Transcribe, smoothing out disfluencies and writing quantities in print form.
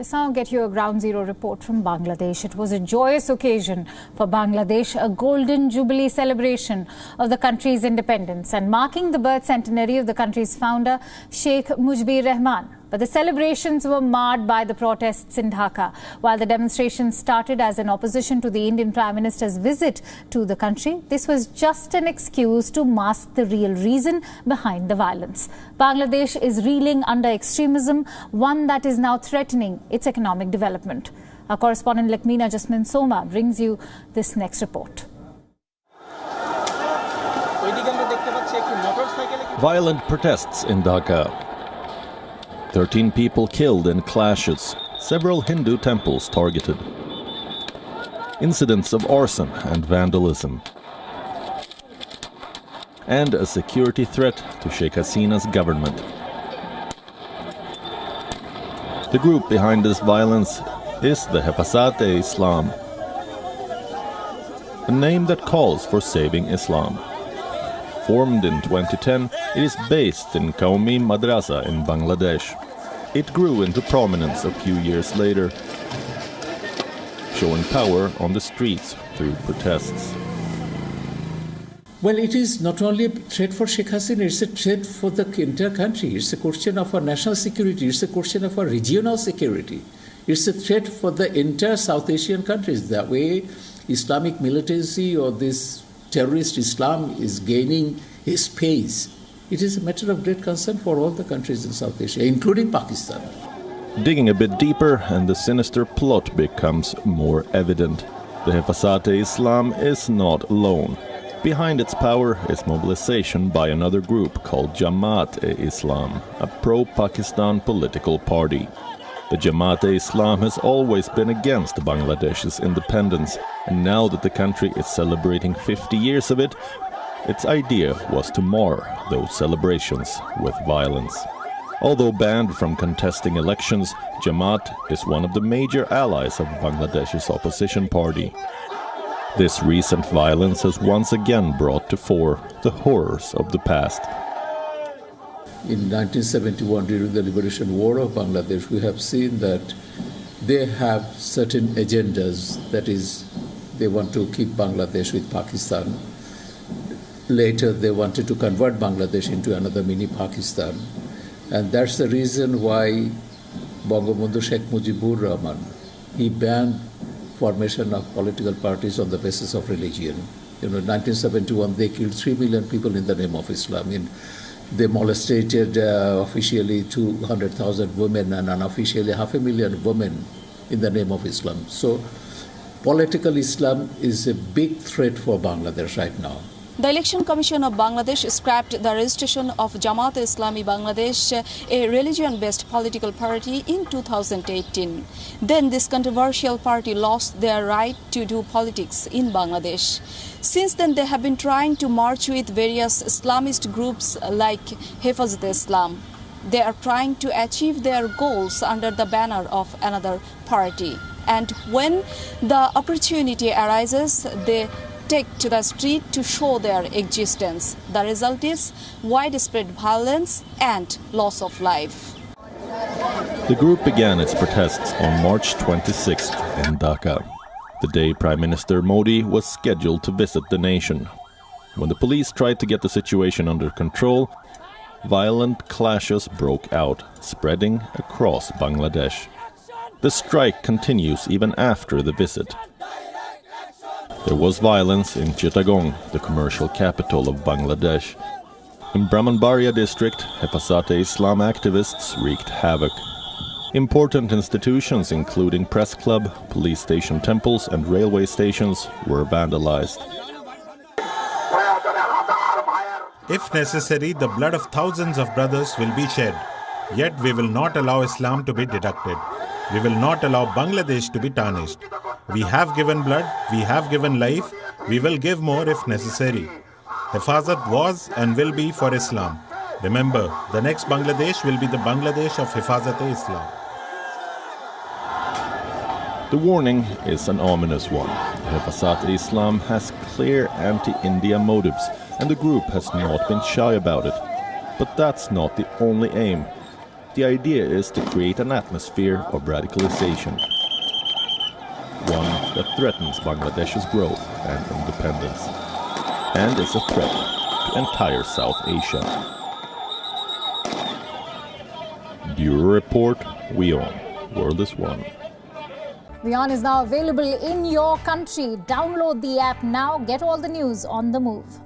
Let's now get you a ground zero report from Bangladesh. It was a joyous occasion for Bangladesh, a golden jubilee celebration of the country's independence and marking the birth centenary of the country's founder, Sheikh Mujibur Rahman. But the celebrations were marred by the protests in Dhaka. While the demonstrations started as an opposition to the Indian Prime Minister's visit to the country, this was just an excuse to mask the real reason behind the violence. Bangladesh is reeling under extremism, one that is now threatening its economic development. Our correspondent Lakmina Jasmine Soma brings you this next report. Violent protests in Dhaka. 13 people killed in clashes, several Hindu temples targeted. Incidents of arson and vandalism. And a security threat to Sheikh Hasina's government. The group behind this violence is the Hifazat-e-Islam, a name that calls for saving Islam. Formed in 2010, it is based in Qaumi Madrasa in Bangladesh. It grew into prominence a few years later, showing power on the streets through protests. Well, it is not only a threat for Sheikh Hasina, it's a threat for the entire country. It's a question of our national security, it's a question of our regional security. It's a threat for the entire South Asian countries. The way Islamic militancy or this terrorist Islam is gaining its pace, it is a matter of great concern for all the countries in South Asia, including Pakistan. Digging a bit deeper and the sinister plot becomes more evident. The Hifazat-e-Islam is not alone. Behind its power is mobilization by another group called Jamaat-e-Islam, a pro-Pakistan political party. The Jamaat-e-Islam has always been against Bangladesh's independence, and now that the country is celebrating 50 years of it, its idea was to mar those celebrations with violence. Although banned from contesting elections, Jamaat is one of the major allies of Bangladesh's opposition party. This recent violence has once again brought to fore the horrors of the past. In 1971, during the liberation war of Bangladesh, we have seen that they have certain agendas. That is, they want to keep Bangladesh with Pakistan. Later, they wanted to convert Bangladesh into another mini Pakistan. And that's the reason why Bangabandhu Sheikh Mujibur Rahman, he banned formation of political parties on the basis of religion. In 1971, they killed 3 million people in the name of Islam. They molested officially 200,000 women and unofficially 500,000 women in the name of Islam. So political Islam is a big threat for Bangladesh right now. The Election Commission of Bangladesh scrapped the registration of Jamaat-e-Islami Bangladesh, a religion-based political party, in 2018. Then this controversial party lost their right to do politics in Bangladesh. Since then, they have been trying to march with various Islamist groups like Hifazat-e-Islam. They are trying to achieve their goals under the banner of another party. And when the opportunity arises, they take to the street to show their existence. The result is widespread violence and loss of life. The group began its protests on March 26th in Dhaka, the day Prime Minister Modi was scheduled to visit the nation. When the police tried to get the situation under control, violent clashes broke out, spreading across Bangladesh. The strike continues even after the visit. There was violence in Chittagong, the commercial capital of Bangladesh. In Brahmanbaria district, Hifazat-e-Islam activists wreaked havoc. Important institutions including press club, police station temples and railway stations were vandalized. If necessary, the blood of thousands of brothers will be shed. Yet we will not allow Islam to be deducted. We will not allow Bangladesh to be tarnished. We have given blood, we have given life, we will give more if necessary. Hifazat was and will be for Islam. Remember, the next Bangladesh will be the Bangladesh of Hifazat-e-Islam. The warning is an ominous one. Hifazat-e-Islam has clear anti-India motives, and the group has not been shy about it. But that's not the only aim. The idea is to create an atmosphere of radicalization, one that threatens Bangladesh's growth and independence, and is a threat to entire South Asia. Bureau Report, WION, World is One. WION is now available in your country. Download the app now. Get all the news on the move.